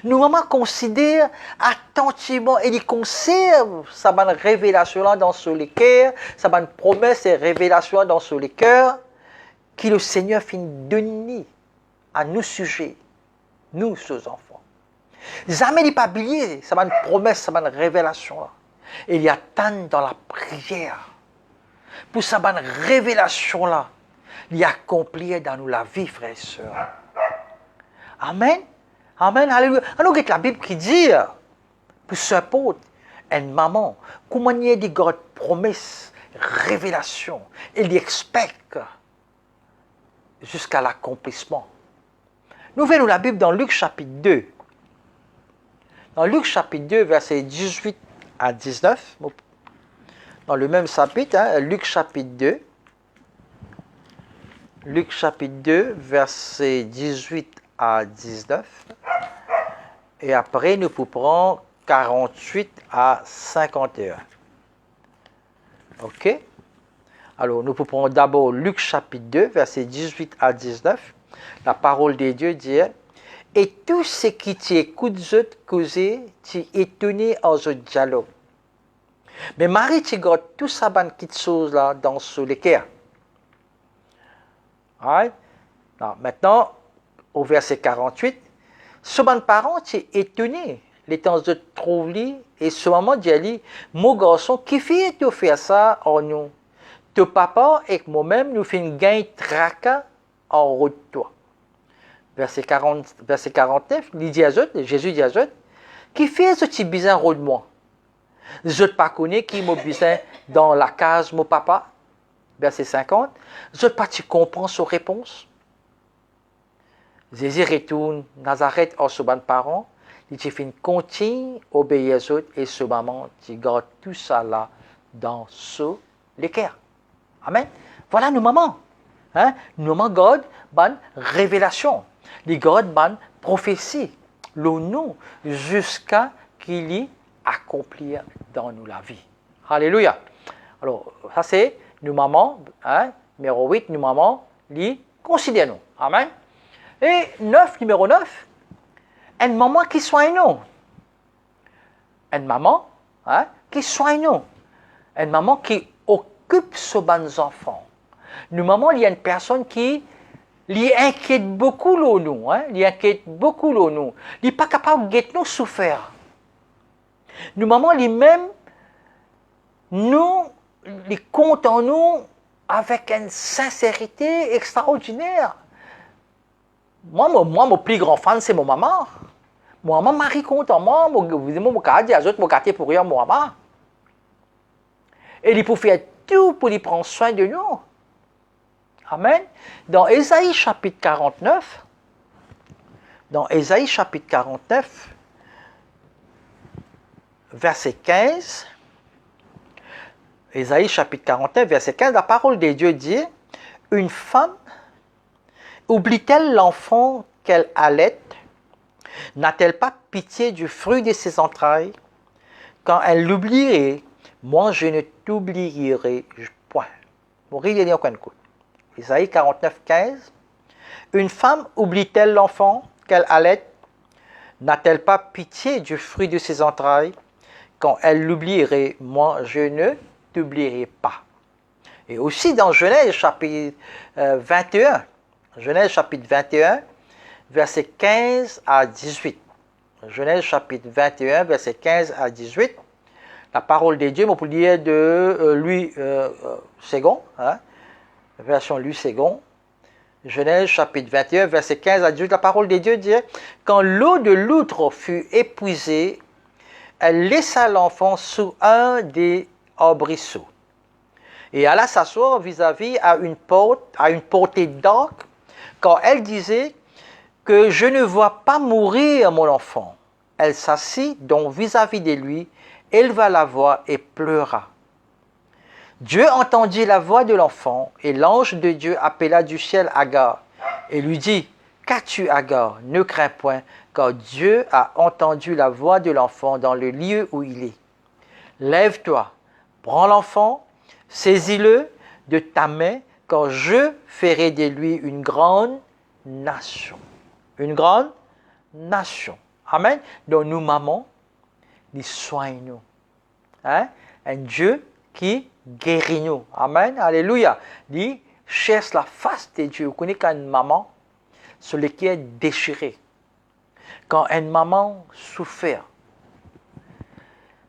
Nos mamans considèrent attentivement et ils conservent cette révélation-là dans les cœurs, cette promesse et révélation dans les cœurs, que le Seigneur finit de donner à nos sujets, nous, ces enfants. Jamais il pas oublié, ça va une promesse, ça va une révélation là. Il y a tant dans la prière pour ça va une révélation là, il y a accompli dans nous la vie, frères et sœurs. Amen. Amen. Alléluia. Alors que la Bible qui dit pour ce pote, une maman, comment il y a des grandes promesses, révélations, il expecte jusqu'à l'accomplissement. Nous verrons la Bible dans Luc chapitre 2. Dans Luc chapitre 2, versets 18 à 19, dans le même chapitre, hein, Luc chapitre 2. Luc chapitre 2, versets 18 à 19. Et après, nous pouvons 48 à 51. OK? Alors, nous pouvons d'abord Luc chapitre 2, versets 18 à 19. La parole de Dieu dit « Et tout ce qui t'écoute causer, tu étonné en ce dialogue. Mais Marie, tu gardes tout ça, petites choses là dans ce cœur. » Right? Maintenant, au verset 48, ce bon parent, tu es étonné. Les temps de trouver et ce moment dit mon garçon, qui fait te faire ça en nous? Ton papa et moi-même, nous faisons gain tracas en route de toi. Verset 49, Jésus dit à eux, qui fait ce petit bizarre de moi? Je ne pas connais qui m'a besoin dans la case, mon papa. Verset 50, je ne pas tu comprends sa réponse. Jésus retourne Nazareth en ce bon parent, il te fait continue obéir aux autres et ce moment, tu gardes tout ça là dans ce cœur. Amen. Voilà nos mamans. Hein? Nos mamans gardent bonne révélation. Ils gardent bonne prophétie. Le nom jusqu'à qu'il y accomplit dans nous la vie. Alléluia. Alors, ça c'est nos mamans. Hein? Numéro 8, nos mamans, les considèrent-nous. Amen. Et numéro 9, une maman qui soigne nous. Une maman hein, qui soigne nous. Une maman qui occupe ses bons enfants. Nous, maman, il y a une personne qui lui inquiète beaucoup nous. Hein, lui inquiète beaucoup nous. Il n'est pas capable de nous souffrir. Nous, maman, lui-même, nous, les compte en nous avec une sincérité extraordinaire. Moi, mon plus grand fan, c'est mon maman. Mon maman Marie compte en moi, mon quartier, les autres, mon quartier pour rien, mon maman. Et il peut faire tout pour lui prendre soin de nous. Amen. Dans Ésaïe chapitre 49, verset 15, Ésaïe chapitre 49, verset 15, la parole de Dieu dit, une femme oublie-t-elle l'enfant qu'elle allait? N'a-t-elle pas pitié du fruit de ses entrailles? Quand elle l'oublierait, moi je ne t'oublierai point. Isaïe 49, 15. Une femme oublie-t-elle l'enfant qu'elle allait? N'a-t-elle pas pitié du fruit de ses entrailles? Quand elle l'oublierait, moi je ne t'oublierai pas. Et aussi dans Genèse chapitre 21, Genèse chapitre 21, versets 15 à 18. Genèse chapitre 21, versets 15 à 18. La parole de Dieu, on peut lire de Louis Ségon, hein, version Louis Ségon. Genèse chapitre 21, verset 15 à 18, la parole de Dieu dit: quand l'eau de l'outre fut épuisée, elle laissa l'enfant sous un des arbrisseaux et alla s'asseoir vis-à-vis à une portée d'arc, car elle disait que je ne vois pas mourir mon enfant. Elle s'assit donc vis-à-vis de lui, éleva la voix et pleura. Dieu entendit la voix de l'enfant, et l'ange de Dieu appela du ciel Agar, et lui dit: qu'as-tu, Agar? Ne crains point, car Dieu a entendu la voix de l'enfant dans le lieu où il est. Lève-toi, prends l'enfant, saisis-le de ta main, car je ferai de lui une grande nation. Une grande nation. Amen. Donc nous, maman, nous soignons. Hein? Un Dieu qui guérit nous. Amen. Alléluia. Il cherche la face de Dieu. Vous connaissez quand une maman, celui qui est déchiré. Quand une maman souffre.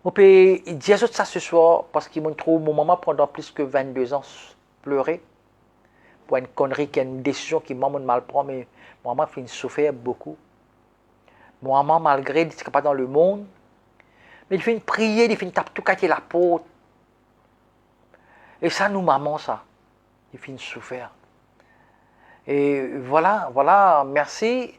On peut dire ça ce soir parce qu'il me trouve mon maman pendant plus que 22 ans pleurer pour une connerie, une décision qui maman mal prend, mais maman fait souffrir beaucoup. Maman, malgré, il n'est pas dans le monde, mais il fait une prière, il fait une tape tout casser la peau. Et ça, nous, maman, ça. Il fait une souffrir. Et voilà, merci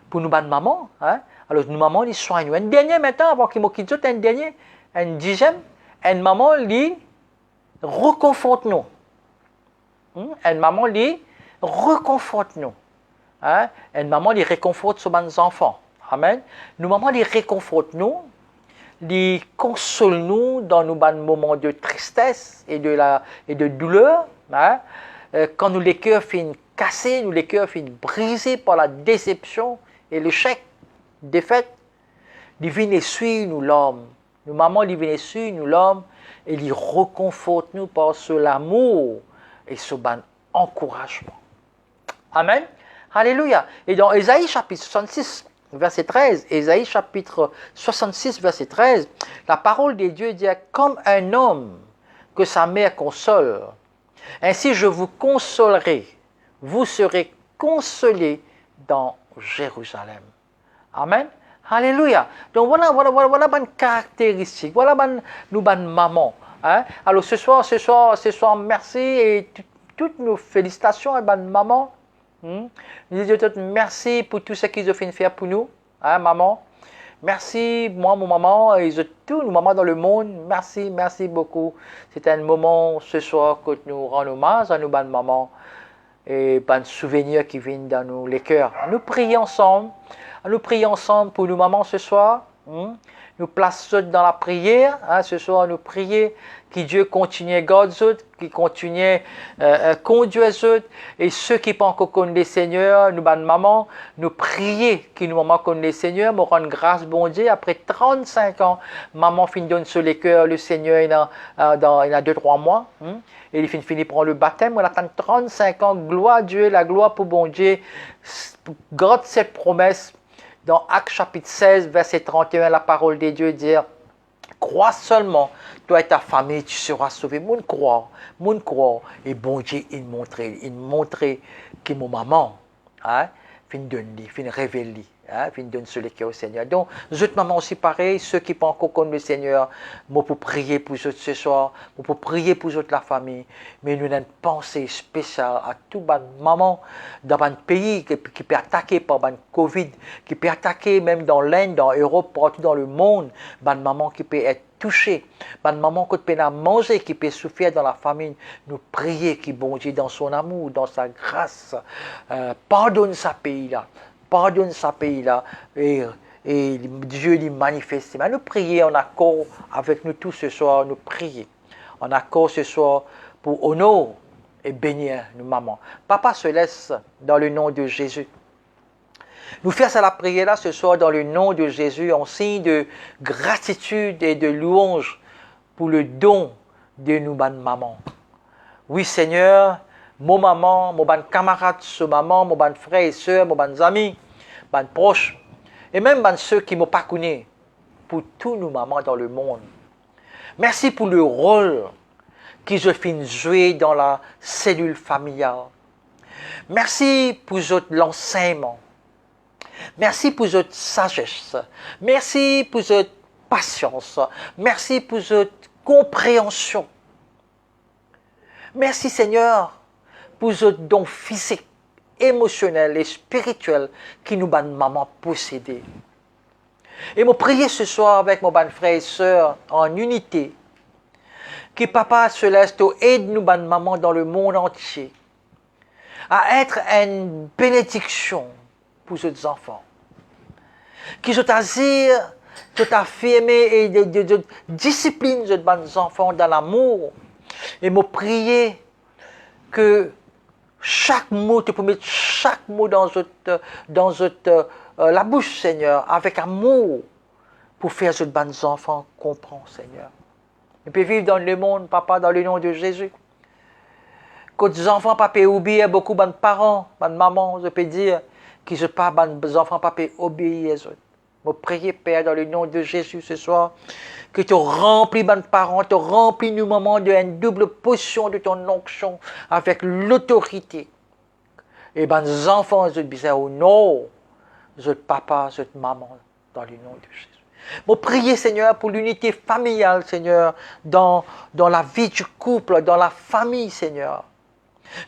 pour nous, maman. Hein? Alors, nous, maman, ils soignent. Un dernier maintenant, avant qu'il m'occupe tout, un dernier, un dixième, une maman, lui, reconforte nous. Une maman, lui, reconforte nous. Hein? Une maman, lui, réconforte ses enfants. Amen. Nous, maman, lui, réconforte nous. Il console nous dans nos moments de tristesse et de douleur. Hein? Quand nous les cœurs finissent cassés, nous les cœurs finissent brisés par la déception et l'échec, défaite, il vient essuyer nous l'homme. Nous maman, il vient essuyer nous l'homme et il reconforte nous par l'amour et ce encouragement. Amen. Alléluia. Et dans Ésaïe chapitre 66, verset 13, Ésaïe chapitre 66, verset 13, la parole de Dieu dit: comme un homme que sa mère console, ainsi je vous consolerai, vous serez consolés dans Jérusalem. Amen. Alléluia. Donc voilà une caractéristique, voilà nous maman. Hein? Alors ce soir, merci et toutes nos félicitations à maman. Nous disons merci pour tout ce qu'ils ont fait faire pour nous, hein, maman. Merci, moi, mon maman, et tous nos mamans dans le monde. Merci beaucoup. C'est un moment ce soir que nous rendons hommage à nos bonnes mamans et bonnes souvenirs qui viennent dans nous, les cœurs. Nous prions ensemble. Nous prions ensemble pour nos mamans ce soir. Nous plaçons dans la prière. Hein, ce soir, nous prions que Dieu continue à garder, qu'il continue à conduire eux. Et ceux qui ne pas encore connu le Seigneur, nous, maman, nous prions que nous, maman, connaissent le Seigneur, nous rendons grâce, bon Dieu. Après 35 ans, maman finit donne sur les cœurs le Seigneur il y a 2-3 mois. Et il finit prendre le baptême. On attend 35 ans. Gloire à Dieu, la gloire pour bon Dieu. Garde cette promesse. Dans Actes chapitre 16, verset 31, la parole de Dieu dit: crois seulement, toi et ta famille, tu seras sauvé. Mon croire. Et bon Dieu, il montrait que mon maman, hein, fin révèle, hein, fin donne celui qui est au Seigneur. Donc, les autres mamans aussi pareil, ceux qui ne pas encore connaître le Seigneur, moi pour prier pour eux ce soir, moi pour prier pour eux la famille, mais nous avons une pensée spéciale à tout les mamans dans un pays qui peut attaquer par le Covid, qui peut attaquer même dans l'Inde, dans l'Europe, partout dans le monde, les mamans qui peut être touchées, les mamans qui peut manger, qui peut souffrir dans la famine. Nous prions que bon Dieu, dans son amour, dans sa grâce, pardonne sa pays-là. Pardonne sa pays-là et Dieu lui manifeste. Mais nous prions en accord avec nous tous ce soir. Nous prions en accord ce soir pour honorer et bénir nos mamans. Papa se laisse dans le nom de Jésus. Nous faisons la prière là ce soir dans le nom de Jésus en signe de gratitude et de louange pour le don de nous, bonne maman. Oui, Seigneur, mon maman, mon bonne camarade, ce maman, mon bonne frère et soeur, mon bonne amis, mon proche, et même mon ceux qui ne m'ont pas connu, pour tous nos mamans dans le monde. Merci pour le rôle que je finis jouer dans la cellule familiale. Merci pour l'enseignement. Merci pour votre sagesse. Merci pour votre patience. Merci pour votre compréhension. Merci Seigneur pour votre don physique, émotionnel et spirituel qui nous bonne maman posséder. Et me prier ce soir avec mon bon frère et soeur en unité, que Papa Céleste aide nous bonne maman dans le monde entier à être une bénédiction pour ces enfants. Que je t'assure, je t'affirme et de discipline ces bons enfants dans l'amour. Et me prier que chaque mot, tu peux mettre chaque mot dans la bouche, Seigneur, avec amour, pour faire ces bons enfants comprendre, Seigneur. Et puis vivre dans le monde, Papa, dans le nom de Jésus. Que les enfants, Papa, oublient beaucoup de parents, de mamans, je peux dire, que je pas les enfants, Papa, obéir aux autres. Je prie, Père, dans le nom de Jésus ce soir, que tu remplis mes parents, tu remplis nos mamans d'une double potion de ton onction avec l'autorité. Et mes enfants, je dis au nom, je papa, je maman, dans le nom de Jésus. Je prie, Seigneur, pour l'unité familiale, Seigneur, dans la vie du couple, dans la famille, Seigneur.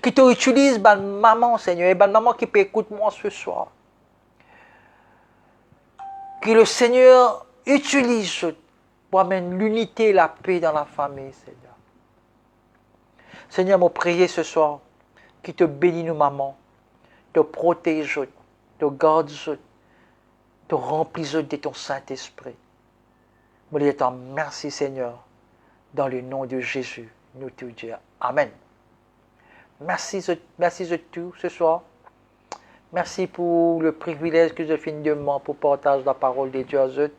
Que tu utilises ma maman, Seigneur, et ma maman qui peut écouter moi ce soir. Que le Seigneur utilise pour amener l'unité et la paix dans la famille, Seigneur. Seigneur, je prie ce soir, que te bénisse nos mamans, te protège, te garde, te remplis de ton Saint-Esprit. Je dis merci, Seigneur, dans le nom de Jésus, nous te disons Amen. Merci de tout ce soir. Merci pour le privilège que je finis de moi pour partager la parole de Dieu à eux.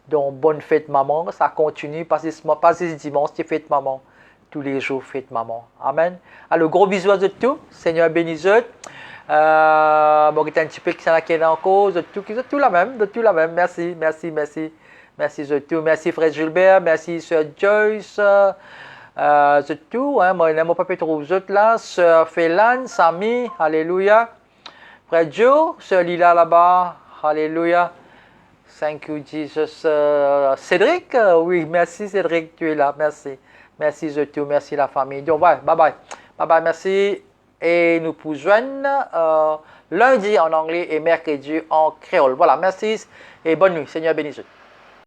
Donc, bonne fête, maman. Ça continue, pas ce dimanche, c'est fête, maman. Tous les jours, fête, maman. Amen. Alors, gros bisous à tous. Seigneur bénisse eux. Bon, il y a un petit peu qui est en cause, de tout la même. Merci de tout. Merci, frère Gilbert. Merci, sœur Joyce. C'est tout, hein. Moi, je n'aime pas trop vous autres là. Sœur Félan, Samy, alléluia. Frère Joe, sœur Lila là-bas, alléluia. Thank you, Jesus. Cédric, oui, merci Cédric, tu es là, merci. Merci de tout, merci la famille. Donc, ouais, bye bye. Bye bye, merci. Et nous pouvons joindre lundi en anglais et mercredi en créole. Voilà, merci et bonne nuit. Seigneur bénisse.